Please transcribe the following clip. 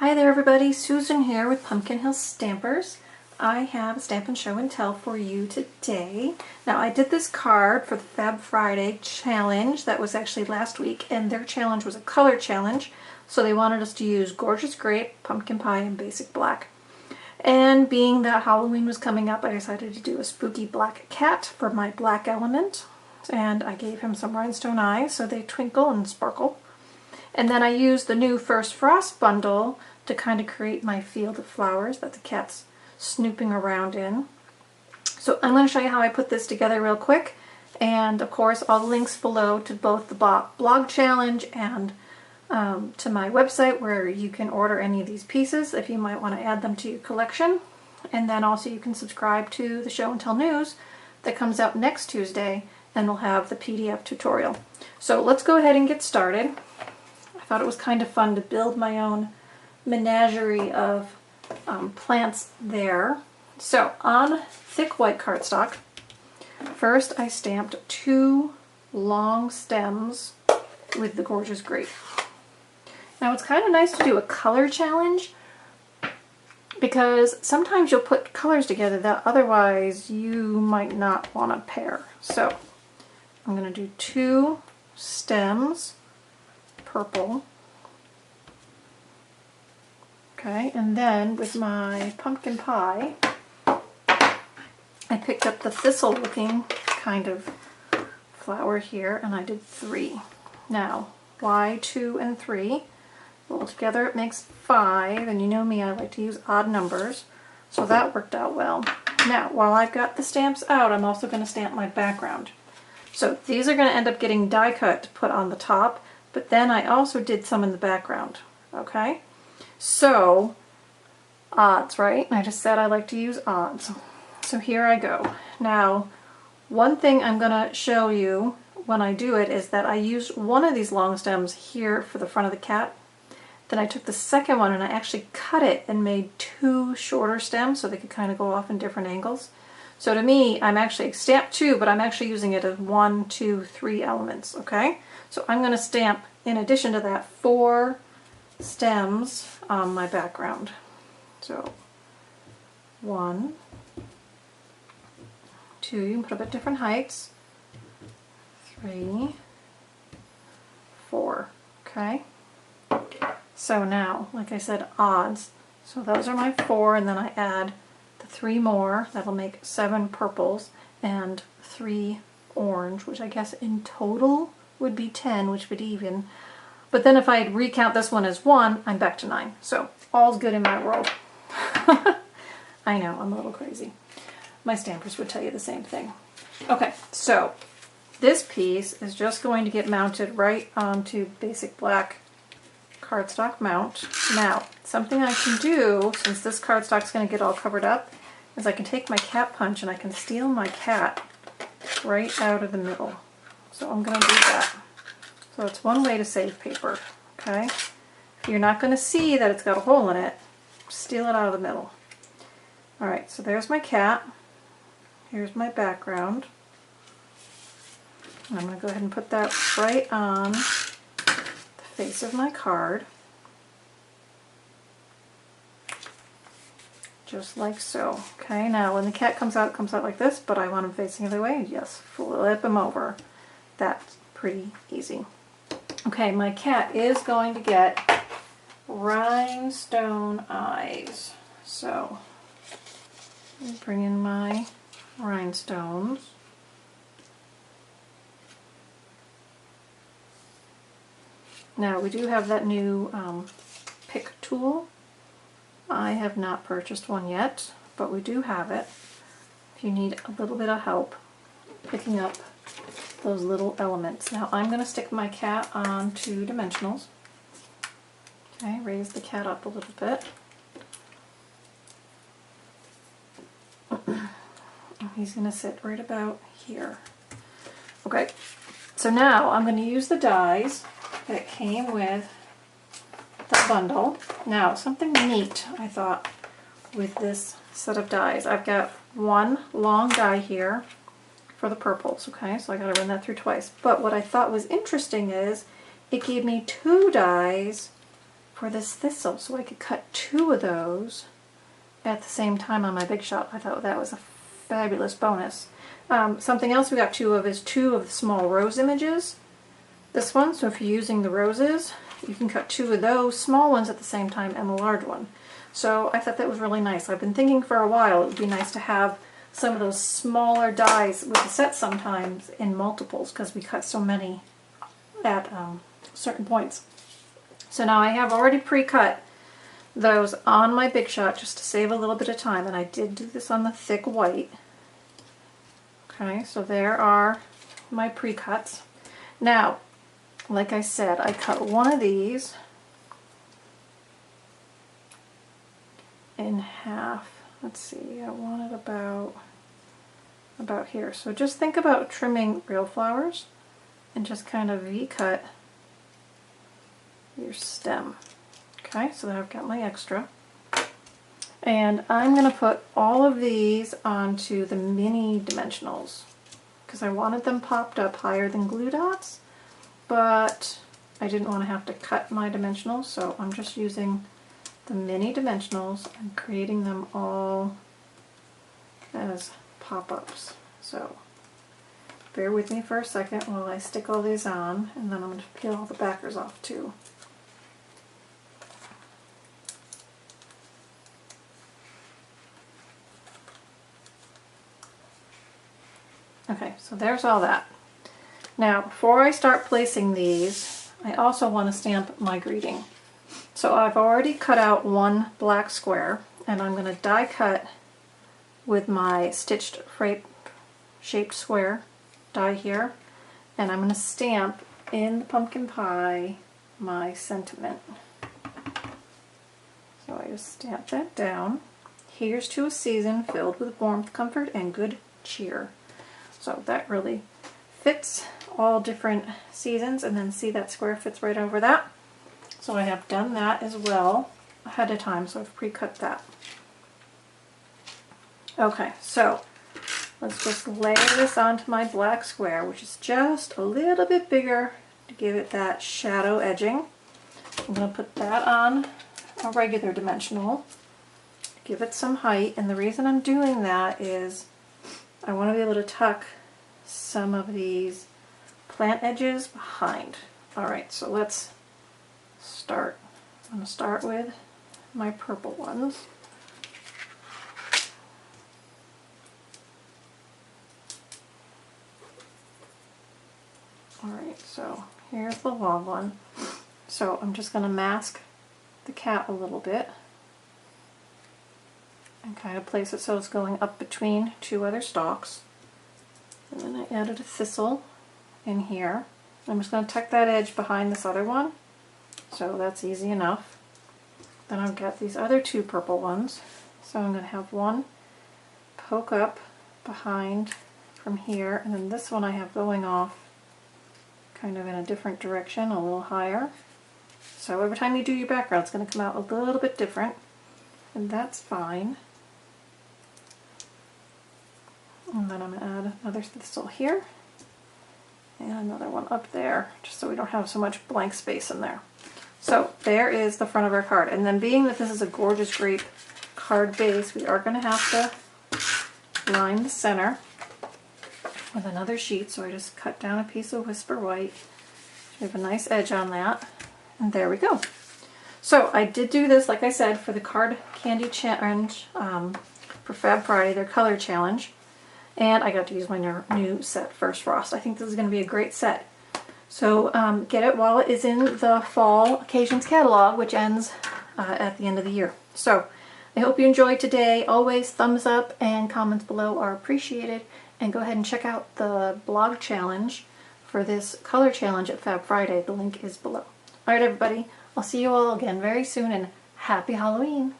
Hi there everybody, Susan here with Pumpkin Hill Stampers. I have a Stampin' Show and Tell for you today. Now I did this card for the Fab Friday challenge that was actually last week, and their challenge was a color challenge, so they wanted us to use Gorgeous Grape, Pumpkin Pie, and Basic Black. And being that Halloween was coming up, I decided to do a spooky black cat for my black element, and I gave him some rhinestone eyes so they twinkle and sparkle. And then I used the new First Frost bundle to kind of create my field of flowers that the cat's snooping around in. So I'm going to show you how I put this together real quick. And of course all the links below to both the blog challenge and to my website where you can order any of these pieces if you might want to add them to your collection. And then also you can subscribe to the Show and Tell news that comes out next Tuesday, and we'll have the PDF tutorial. So let's go ahead and get started. I thought it was kind of fun to build my own menagerie of plants there. So on thick white cardstock, first I stamped 2 long stems with the Gorgeous Grape. Now it's kind of nice to do a color challenge because sometimes you'll put colors together that otherwise you might not want to pair. So I'm going to do 2 stems, purple. Okay, and then with my pumpkin pie, I picked up the thistle looking kind of flower here, and I did 3. Now, why 2 and 3? Well, together it makes 5, and you know me, I like to use odd numbers, so that worked out well. Now, while I've got the stamps out, I'm also going to stamp my background. So these are going to end up getting die cut to put on the top, but then I also did some in the background, okay? So, odds, right? I just said I like to use odds. So here I go. Now, one thing I'm going to show you when I do it is that I used one of these long stems here for the front of the cat. Then I took the second one and I actually cut it and made 2 shorter stems so they could kind of go off in different angles. So to me, I'm actually stamped 2, but I'm actually using it as 1, 2, 3 elements, okay? So I'm going to stamp, in addition to that, 4 stems on my background. So 1, 2, you can put up at different heights, 3, 4, okay? So now, like I said, odds. So those are my 4, and then I add the 3 more. That'll make 7 purples and 3 orange, which I guess in total would be 10, which would even. But then if I recount this one as 1, I'm back to 9. So all's good in my world. I know, I'm a little crazy. My stampers would tell you the same thing. Okay, so this piece is just going to get mounted right onto Basic Black cardstock mount. Now, something I can do, since this cardstock's going to get all covered up, is I can take my cat punch and I can steal my cat right out of the middle. So I'm going to do that. So it's one way to save paper, okay? If you're not going to see that it's got a hole in it, steal it out of the middle. Alright, so there's my cat. Here's my background. And I'm going to go ahead and put that right on the face of my card. Just like so. Okay, now when the cat comes out, it comes out like this, but I want him facing the other way. Yes, flip him over. That's pretty easy. Okay, my cat is going to get rhinestone eyes. So, let me bring in my rhinestones. Now, we do have that new pick tool. I have not purchased one yet, but we do have it. If you need a little bit of help picking up those little elements. Now I'm going to stick my cat on 2 dimensionals. Okay, raise the cat up a little bit. He's going to sit right about here. Okay, so now I'm going to use the dies that came with the bundle. Now, something neat, I thought, with this set of dies. I've got 1 long die here for the purples, okay? So I got to run that through twice. But what I thought was interesting is it gave me 2 dies for this thistle, so I could cut 2 of those at the same time on my Big Shot. I thought that was a fabulous bonus. Something else we got 2 of is 2 of the small rose images. This one, so if you're using the roses, you can cut 2 of those small ones at the same time and the large one. So I thought that was really nice. I've been thinking for a while it would be nice to have some of those smaller dies with the set sometimes in multiples, because we cut so many at certain points. So now I have already pre-cut those on my Big Shot just to save a little bit of time, and I did do this on the thick white. Okay, so there are my pre-cuts. Now, like I said, I cut one of these in half. Let's see, I want it about here. So just think about trimming real flowers and just kind of V-cut your stem. Okay, so I've got my extra. And I'm going to put all of these onto the mini dimensionals because I wanted them popped up higher than glue dots, but I didn't want to have to cut my dimensionals, so I'm just using the mini dimensionals and creating them all as pop-ups. So bear with me for a second while I stick all these on, and then I'm going to peel all the backers off too. Okay, so there's all that. Now, before I start placing these, I also want to stamp my greeting. So I've already cut out one black square, and I'm going to die cut with my stitched shaped square die here, and I'm going to stamp in the pumpkin pie my sentiment. So I just stamp that down. Here's to a season filled with warmth, comfort, and good cheer. So that really fits all different seasons, and then see that square fits right over that. So I have done that as well ahead of time, so I've pre-cut that. Okay, so let's just layer this onto my black square, which is just a little bit bigger to give it that shadow edging. I'm going to put that on a regular dimensional, give it some height, and the reason I'm doing that is I want to be able to tuck some of these plant edges behind. Alright, so let's start. I'm going to start with my purple ones. Alright, so here's the long one. So I'm just going to mask the cat a little bit and kind of place it so it's going up between 2 other stalks. And then I added a thistle in here. I'm just going to tuck that edge behind this other one, so that's easy enough. Then I've got these other 2 purple ones, so I'm going to have one poke up behind from here, and then this one I have going off kind of in a different direction, a little higher. So every time you do your background, it's going to come out a little bit different, and that's fine. And then I'm going to add another thistle here and another one up there, just so we don't have so much blank space in there. So there is the front of our card. And then being that this is a gorgeous grape card base, we are going to have to line the center with another sheet. So I just cut down a piece of Whisper White. We have a nice edge on that. And there we go. So I did do this, like I said, for the Card Candy Challenge for Fab Friday, their color challenge. And I got to use my new set, First Frost. I think this is going to be a great set. So get it while it is in the Fall Occasions catalog, which ends at the end of the year. So I hope you enjoyed today. Always thumbs up and comments below are appreciated. And go ahead and check out the blog challenge for this color challenge at Fab Friday. The link is below. Alright everybody, I'll see you all again very soon, and happy Halloween!